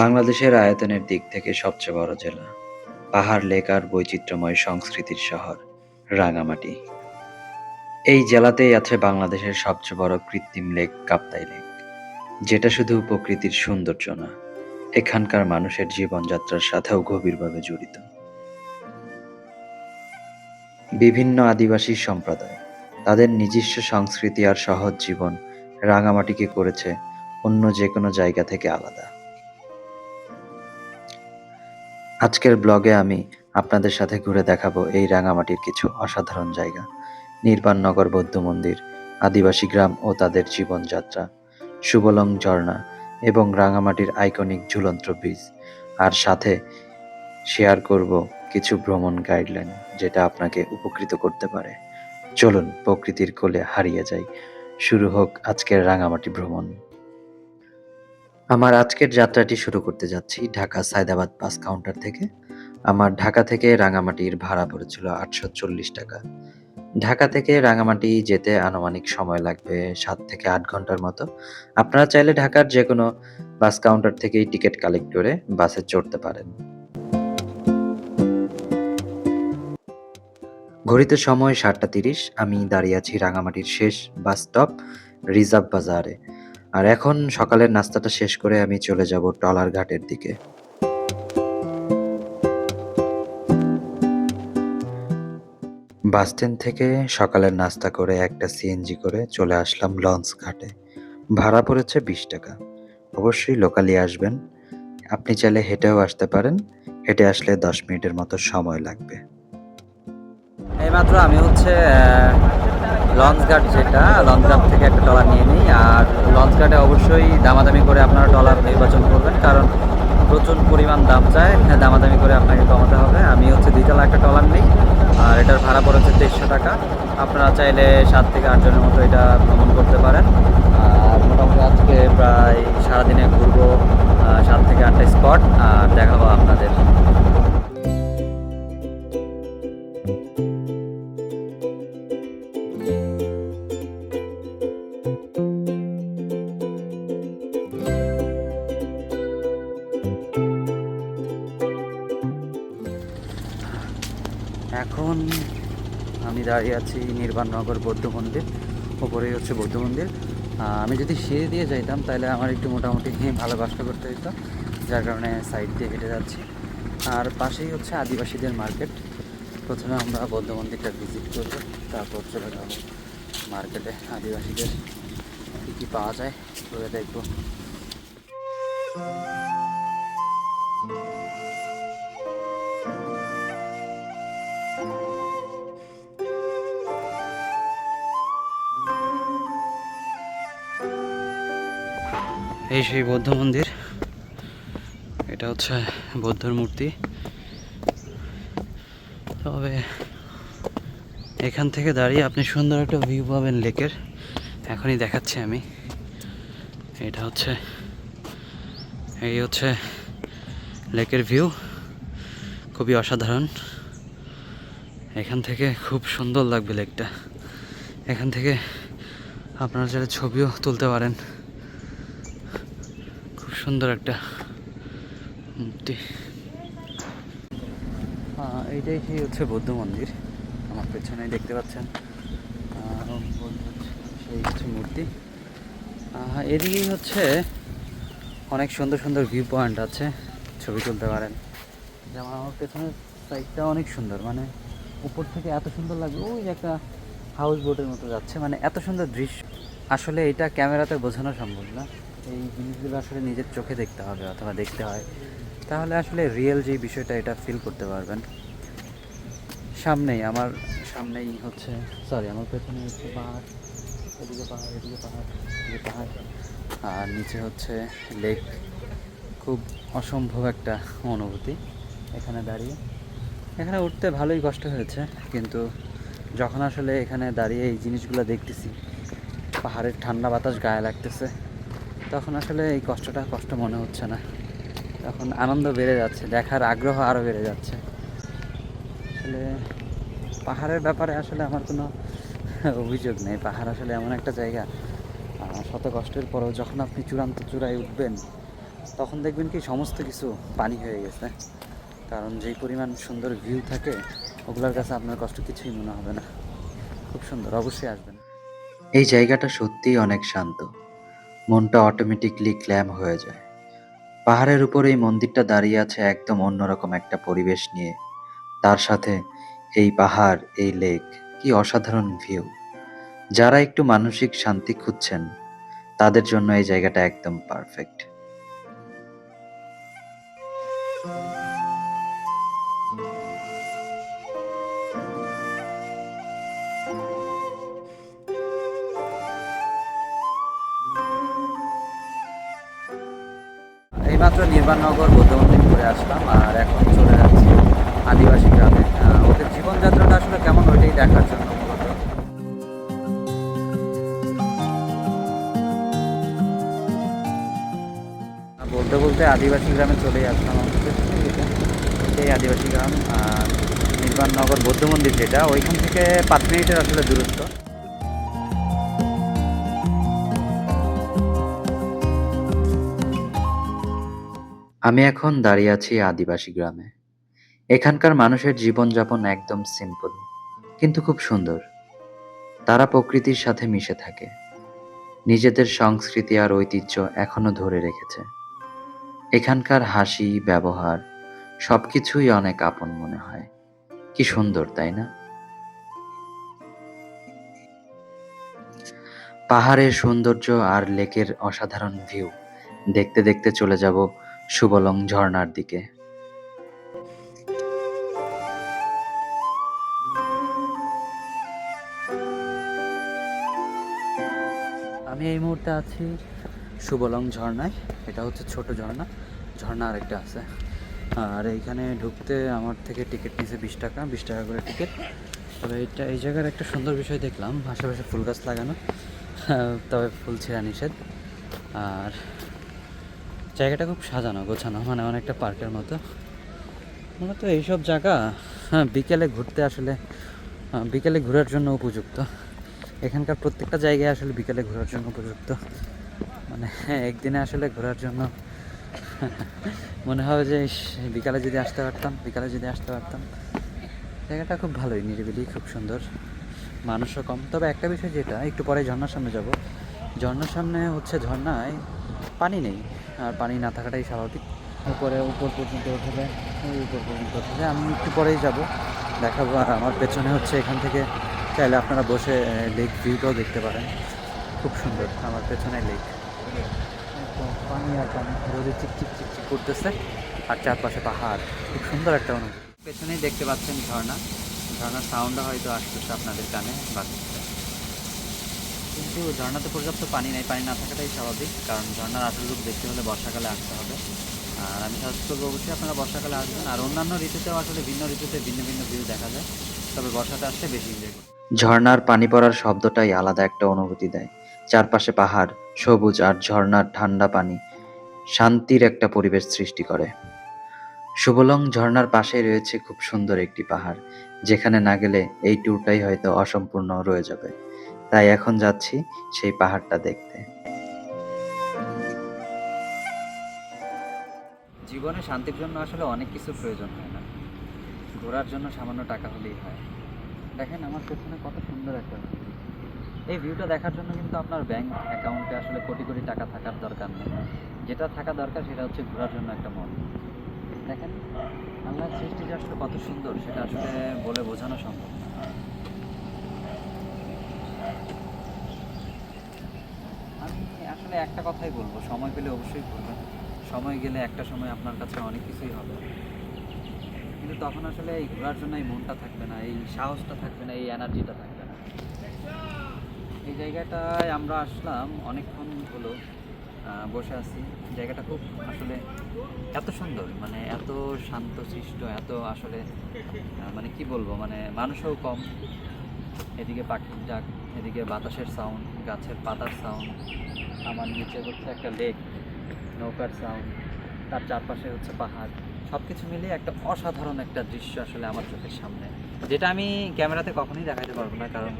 বাংলাদেশের আয়তনের দিক থেকে সবচেয়ে বড় জেলা, পাহাড়, লেক আর বৈচিত্র্যময় সংস্কৃতির শহর রাঙামাটি। এই জেলাতেই আছে বাংলাদেশের সবচেয়ে বড় কৃত্রিম লেক কাপ্তাই লেক, যেটা শুধু প্রকৃতির সৌন্দর্য না, এখানকার মানুষের জীবনযাত্রার সাথেও গভীরভাবে জড়িত। বিভিন্ন আদিবাসী সম্প্রদায় তাদের নিজস্ব সংস্কৃতি আর সহজ জীবন রাঙামাটিকে করেছে অন্য যে কোনো জায়গা থেকে আলাদা। আজকের ব্লগে আমি আপনাদের সাথে ঘুরে দেখাবো এই রাঙামাটির কিছু অসাধারণ জায়গা, নির্বাণনগর বৌদ্ধ মন্দির, আদিবাসী গ্রাম ও তাদের জীবনযাত্রা, সুবলং ঝর্ণা এবং রাঙামাটির আইকনিক ঝুলন্ত ব্রিজ। আর সাথে শেয়ার করব কিছু ভ্রমণ গাইডলাইন যেটা আপনাকে উপকৃত করতে পারে। চলুন প্রকৃতির কোলে হারিয়ে যাই। শুরু হোক আজকের রাঙামাটি ভ্রমণ। আমার আজকের যাত্রাটি শুরু করতে যাচ্ছি ঢাকা সায়দাবাদ বাস কাউন্টার থেকে। আমার ঢাকা থেকে রাঙামাটির ভাড়া পড়েছিল ৮৪০ টাকা। ঢাকা থেকে রাঙামাটি যেতে আনুমানিক সময় লাগবে ৭ থেকে ৮ ঘন্টার মতো। আপনারা চাইলে ঢাকার যে কোনো বাস কাউন্টার থেকেই টিকিট কালেক্ট করে বাসে চড়তে পারেন। ঘড়িতে সময় ৭টা ৩০। আমি দাঁড়িয়ে আছি রাঙামাটির শেষ বাস স্টপ রিজার্ভ বাজারে। আর এখন সকালের নাস্তাটা শেষ করে আমি চলে যাব টলার ঘাটের দিকে। বাসস্ট্যান্ড থেকে সকালের নাস্তা করে একটা সিএনজি করে চলে আসলাম লঞ্চ ঘাটে। ভাড়া পড়েছে ২০ টাকা। অবশ্যই লোকালি আসবেন। আপনি চাইলে হেঁটেও আসতে পারেন। হেঁটে আসলে ১০ মিনিটের মতো সময় লাগবে। এইমাত্র আমি লঞ্চঘাট, যেটা লঞ্চঘাট থেকে একটা ট্রলার নিয়ে নিই। আর লঞ্চঘাটে অবশ্যই দামাদামি করে আপনারা ট্রলার নির্বাচন করবেন, কারণ প্রচুর পরিমাণ দাম চায়। দামাদামি করে আপনাকে কমাতে হবে। আমি ২ তলা একটা ট্রলার নিই, আর এটার ভাড়া পড়েছে ২৩০ টাকা। আপনারা চাইলে ৭ থেকে ৮ জনের মতো এটা ভ্রমণ করতে পারেন। আর মোটামুটি আজকে প্রায় সারাদিনে ঘুরবো ৭ থেকে ৮টা স্পট, আর দেখাবো আপনাদের। এখন আমি দাঁড়িয়ে আছি নির্বাণনগর বৌদ্ধ মন্দির। ওপরেই হচ্ছে বৌদ্ধ মন্দির। আমি যদি সিঁড়ি দিয়ে যাইতাম তাহলে আমার একটু মোটামুটি ভালো কষ্ট করতে হতো, যার কারণে সাইড দিয়ে হেঁটে যাচ্ছি। আর পাশেই হচ্ছে আদিবাসীদের মার্কেট। প্রথমে আমরা বৌদ্ধ মন্দিরটা ভিজিট করবো, তারপর চলে যাব মার্কেটে আদিবাসীদের কী কী পাওয়া যায় ঘুরে দেখবো। এই সেই বৌদ্ধ মন্দির। এটা হচ্ছে বৌদ্ধর মূর্তি। তবে এখান থেকে দাঁড়িয়ে আপনি সুন্দর একটা ভিউ পাবেন লেকের। এখনই দেখাচ্ছি আমি। এটা হচ্ছে এই হচ্ছে লেকের ভিউ, খুবই অসাধারণ। এখান থেকে খুব সুন্দর লাগবে লেকটা। এখান থেকে আপনারা চাইলে ছবিও তুলতে পারেন। খুব সুন্দর একটা মূর্তি। এইটাই সেই হচ্ছে বৌদ্ধ মন্দির। আমার পেছনেই দেখতে পাচ্ছেন সেই হচ্ছে মূর্তি। এদিকেই হচ্ছে অনেক সুন্দর সুন্দর ভিউ পয়েন্ট আছে, ছবি তুলতে পারেন। যেমন আমার পেছনের সাইডটা অনেক সুন্দর, মানে উপর থেকে এত সুন্দর লাগবে। ওই একটা হাউস বোটের মতো যাচ্ছে, মানে এত সুন্দর দৃশ্য। আসলে এটা ক্যামেরাতে বোঝানো সম্ভব না। এই জিনিসগুলো আসলে নিজের চোখে দেখতে হবে অথবা দেখতে হয়, তাহলে আসলে রিয়েল যে বিষয়টা এটা ফিল করতে পারবেন। সামনেই হচ্ছে আমার পেছনে হচ্ছে পাহাড়, এদিকে পাহাড়, এদিকে পাহাড়, এদিকে পাহাড়, আর নিচে হচ্ছে লেক। খুব অসম্ভব একটা অনুভূতি এখানে দাঁড়িয়ে। এখানে উঠতে ভালোই কষ্ট হয়েছে, কিন্তু যখন আসলে এখানে দাঁড়িয়ে এই জিনিসগুলো দেখতেছি, পাহাড়ের ঠান্ডা বাতাস গায়ে লাগতেছে, তখন আসলে এই কষ্টটা কষ্ট মনে হচ্ছে না। তখন আনন্দ বেড়ে যাচ্ছে, দেখার আগ্রহ আরও বেড়ে যাচ্ছে। আসলে পাহাড়ের ব্যাপারে আসলে আমার কোনো অভিযোগ নেই। পাহাড় আসলে এমন একটা জায়গা, শত কষ্টের পরেও যখন আপনি চূড়ান্ত চূড়ায় উঠবেন, তখন দেখবেন কি সমস্ত কিছু পানি হয়ে গেছে, কারণ যেই পরিমাণ সুন্দর ভিউ থাকে ওগুলোর কাছে আপনার কষ্ট কিছুই মনে হবে না। খুব সুন্দর, অবশ্যই আসবেন। এই জায়গাটা সত্যিই অনেক শান্ত। মনটা অটোমেটিকলি ক্ল্যাম হয়ে যায়। পাহাড়ের উপর এই মন্দিরটা দাঁড়িয়ে আছে একদম অন্যরকম একটা পরিবেশ নিয়ে। তার সাথে এই পাহাড়, এই লেক, কি অসাধারণ ভিউ! যারা একটু মানসিক শান্তি খুঁজছেন, তাদের জন্য এই জায়গাটা একদম পারফেক্ট। এইমাত্র নির্বাণনগর বৌদ্ধ মন্দির ঘুরে আসলাম, আর এখন চলে যাচ্ছি আদিবাসী গ্রামে। ওদের জীবনযাত্রাটা আসলে কেমন ওইটাই দেখার জন্য মূলত। বলতে বলতে আদিবাসী গ্রামে চলে আসলাম। আমাদের এই আদিবাসী গ্রাম আর নির্বাণনগর বৌদ্ধ মন্দির যেটা, ওইখান থেকে 5 মিনিটের আসলে দূরত্ব। আমি এখন দাঁড়িয়ে আছি আদিবাসী গ্রামে। এখানকার মানুষের জীবনযাপন একদম সিম্পল, কিন্তু খুব সুন্দর। তারা প্রকৃতির সাথে মিশে থাকে, নিজেদের সংস্কৃতি আর ঐতিহ্য এখনো ধরে রেখেছে। এখানকার হাসি, ব্যবহার সবকিছুই অনেক আপন মনে হয়। কি সুন্দর, তাই না? পাহাড়ের সৌন্দর্য আর লেকের অসাধারণ ভিউ দেখতে দেখতে চলে যাব সুবলং ঝর্ণার দিকে। আমি এই মুহূর্তে আছি সুবলং ঝর্ণায়। এটা হচ্ছে ছোট ঝর্ণা, ঝর্ণা আরেকটা আছে। আর এইখানে ঢুকতে আমার থেকে টিকিট নিয়েছে 20 টাকা, 20 টাকা করে টিকিট। তবে এই জায়গার একটা সুন্দর বিষয় দেখলাম, আশেপাশে ফুল গাছ লাগানো, তবে ফুল ছেঁড়া নিষেধ। আর জায়গাটা খুব সাজানো গোছানো, মানে অনেকটা পার্কের মতো। মূলত এইসব জায়গা বিকেলে ঘুরতে আসলে বিকেলে ঘোরার জন্য উপযুক্ত। এখানকার প্রত্যেকটা জায়গায় আসলে বিকেলে ঘোরার জন্য উপযুক্ত। মানে একদিনে আসলে ঘোরার জন্য মনে হবে যে বিকালে যদি আসতে পারতাম, বিকালে যদি আসতে পারতাম। জায়গাটা খুব ভালোই, নিরিবিলি, খুব সুন্দর, মানুষও কম। তবে একটা বিষয় যেটা, একটু পরে ঝর্ণার সামনে যাব। ঝর্ণার সামনে হচ্ছে ঝর্ণায় পানি নেই, আর পানি না থাকাটাই স্বাভাবিক। উপর পর্যন্ত উঠে যায়, ওই উপর পর্যন্ত উঠে যায়। আমি একটু পরেই যাব, দেখাবো। আর আমার পেছনে হচ্ছে, এখান থেকে চাইলে আপনারা বসে লেক ভিউটাও দেখতে পারেন। খুব সুন্দর আমার পেছনে লেক, পানি আর পানি, রোদে চিকচিক চিকচিক করতেছে, আর চারপাশে পাহাড়। খুব সুন্দর একটা অনুভূতি। পেছনেই দেখতে পাচ্ছেন ঝর্ণা, ঝর্ণার সাউন্ডটা হয়তো আসতেছে আপনাদের কানে বাজছে। কিন্তু ঝর্ণাতে পর্যাপ্ত পানি নেই, পানি না থাকাটাই স্বাভাবিক, কারণ ঝর্ণার আসল রূপ দেখতে হলে বর্ষাকালে আসতে হবে। আর আমি সাজেস্ট করবো অবশ্যই আপনারা বর্ষাকালে আসবেন। আর অন্যান্য ঋতুতেও আসলে ভিন্ন ঋতুতে ভিন্ন ভিন্ন ভিউ দেখা যায়, তবে বর্ষাতে আসলে বেশি এনজয় করবে। ঝর্ণার পানি পড়ার শব্দটাই আলাদা একটা অনুভূতি দেয়। চারপাশে পাহাড়, সবুজ আর ঝর্ণার ঠান্ডা পানি শান্তির একটা পরিবেশ সৃষ্টি করে। সুবলং ঝর্ণার পাশেই রয়েছে খুব সুন্দর একটি পাহাড়, যেখানে না গেলে এই ট্যুরটাই হয়তো অসম্পূর্ণ রয়ে যাবে। তাই এখন যাচ্ছি সেই পাহাড়টা দেখতে। জীবনে শান্তির জন্য আসলে অনেক কিছু প্রয়োজন হয় না, ঘোরার জন্য সামান্য টাকা হলেই হয়। দেখেন আমার পেছনে কত সুন্দর একটা view। এই ভিউটা দেখার জন্য কিন্তু আপনার ব্যাংক অ্যাকাউন্টে আসলে কোটি কোটি টাকা থাকার দরকার নেই। যেটা থাকা দরকার সেটা হচ্ছে ঘোরার জন্য একটা মন। দেখেন আল্লাহর সৃষ্টি যে আসলে কত সুন্দর, সেটা আসলে বলে বোঝানো সম্ভব না। আমি আসলে একটা কথাই বলবো, সময় পেলে অবশ্যই ঘুরবেন। সময় গেলে একটা সময় আপনার কাছে অনেক কিছুই হবে, কিন্তু তখন আসলে এই ঘোরার জন্য এই মনটা থাকবে না, এই সাহসটা থাকবে না, এই এনার্জিটা থাকবে না। এই জায়গাটায় আমরা আসলাম অনেকক্ষণ হলো, বসে আছি। জায়গাটা খুব আসলে এত সুন্দর, মানে এত শান্তশিষ্ট, এত আসলে মানে কি বলবো, মানে মানুষও কম। এদিকে পাখির ডাক, এদিকে বাতাসের সাউন্ড, গাছের পাতার সাউন্ড, আমার নিচে হচ্ছে একটা লেক, নৌকার সাউন্ড, তার চারপাশে হচ্ছে পাহাড়। সব কিছু মিলিয়ে একটা অসাধারণ একটা দৃশ্য আসলে আমার চোখের সামনে, যেটা আমি ক্যামেরাতে কখনোই দেখাতে পারবো না, কারণ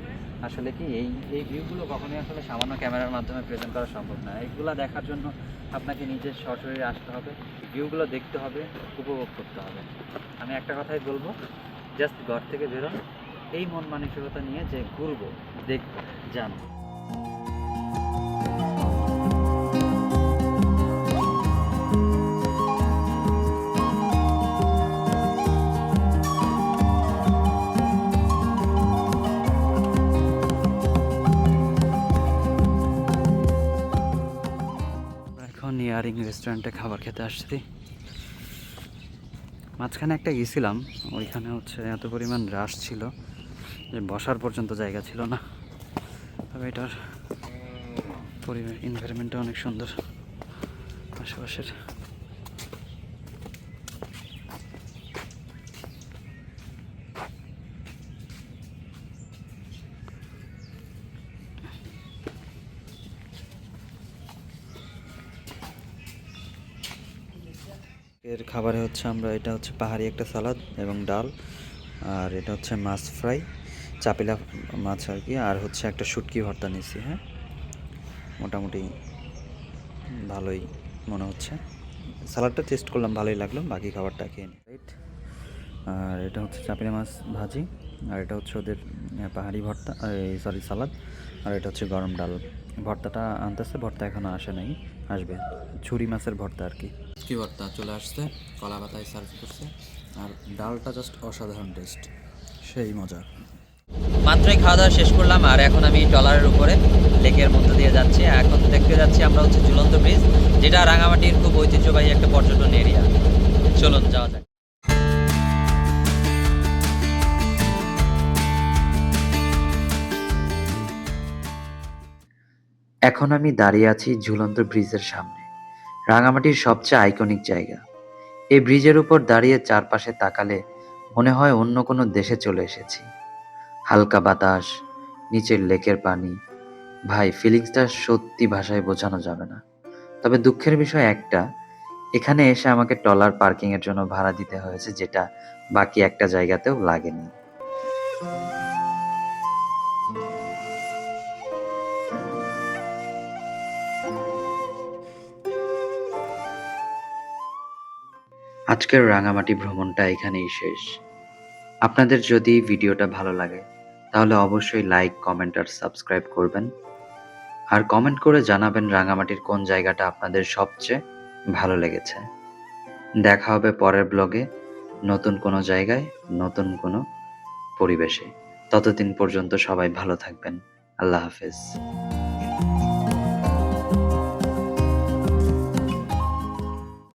আসলে কি এই এই ভিউগুলো কখনোই আসলে সামান্য ক্যামেরার মাধ্যমে প্রেজেন্ট করা সম্ভব না। এইগুলো দেখার জন্য আপনাকে নিজের সশরীরে আসতে হবে, ভিউগুলো দেখতে হবে, উপভোগ করতে হবে। আমি একটা কথাই বলবো, জাস্ট ঘর থেকে বেরোন, এই মন মানসিকতা নিয়ে যে ঘুরবো, দেখবো, জানবো। এখন ইয়ারিং রেস্টুরেন্টে খাবার খেতে আসছি। মাঝখানে একটা গেছিলাম, ওইখানে হচ্ছে এত পরিমাণ রাশ ছিল যে বসার পর্যন্ত জায়গা ছিল না। তবে এটার পরিবেশ এনভায়রনমেন্টটা অনেক সুন্দর আশেপাশের। এর খাবারে হচ্ছে এটা হচ্ছে পাহাড়ি একটা সালাদ এবং ডাল, আর এটা হচ্ছে মাছ ফ্রাই, চাপিলা মাছ আর কি, আর হচ্ছে একটা শুটকি ভর্তা নিছি। হ্যাঁ, মোটামুটি ভালোই মনে হচ্ছে। সালাডটা টেস্ট করলাম, ভালোই লাগলো, বাকি খাবারটা খেয়ে নিই। রাইট। আর এটা হচ্ছে চাপিলা মাছ ভাজি, আর এটা হচ্ছে ওদের পাহাড়ি ভর্তা, সরি সালাদ, আর এটা হচ্ছে গরম ডাল। ভর্তাটা আনতেছে, ভর্তা এখনও আসে নাই, আসবে। ছুরি মাছের ভর্তা আর কি। কি ভর্তা চলে আসছে, কলা পাতায় সার্ভ করছে, আর ডালটা জাস্ট অসাধারণ টেস্ট, সেই মজা। মাত্রই খাওয়া দাওয়া শেষ করলাম, আর এখন আমি ট্রলারের উপরে লেকের মধ্য দিয়ে যাচ্ছি। এখন দেখতে যাচ্ছি আমরা হচ্ছে ঝুলন্ত ব্রিজ, যেটা রাঙামাটির খুব ঐতিহ্যবাহী একটা পর্যটন এরিয়া। চলুন যাওয়া যাক। এখন আমি দাঁড়িয়ে আছি ঝুলন্ত ব্রিজের সামনে, রাঙামাটির সবচেয়ে আইকনিক জায়গা। এই ব্রিজের উপর দাঁড়িয়ে চারপাশে তাকালে মনে হয় অন্য কোনো দেশে চলে এসেছি। হালকা বাতাস, নিচের লেকের পানি, ভাই ফিলিংসটা সত্যি ভাষায় বোঝানো যাবে না। তবে দুঃখের বিষয় একটা, এখানে এসে আমাকে ট্রলার পার্কিং এর জন্য ভাড়া দিতে হয়েছে, যেটা বাকি একটা জায়গাতেও লাগেনি। আজকের রাঙামাটি ভ্রমণটা এখানেই শেষ। আপনাদের যদি ভিডিওটা ভালো লাগে তাহলে অবশ্যই লাইক, কমেন্ট আর সাবস্ক্রাইব করবেন। আর কমেন্ট করে জানাবেন রাঙামাটির কোন জায়গাটা আপনাদের সবচেয়ে ভালো লেগেছে। দেখা হবে পরের ব্লগে, নতুন কোনো জায়গায়, নতুন কোনো পরিবেশে। ততদিন পর্যন্ত সবাই ভালো থাকবেন। আল্লাহ হাফেজ।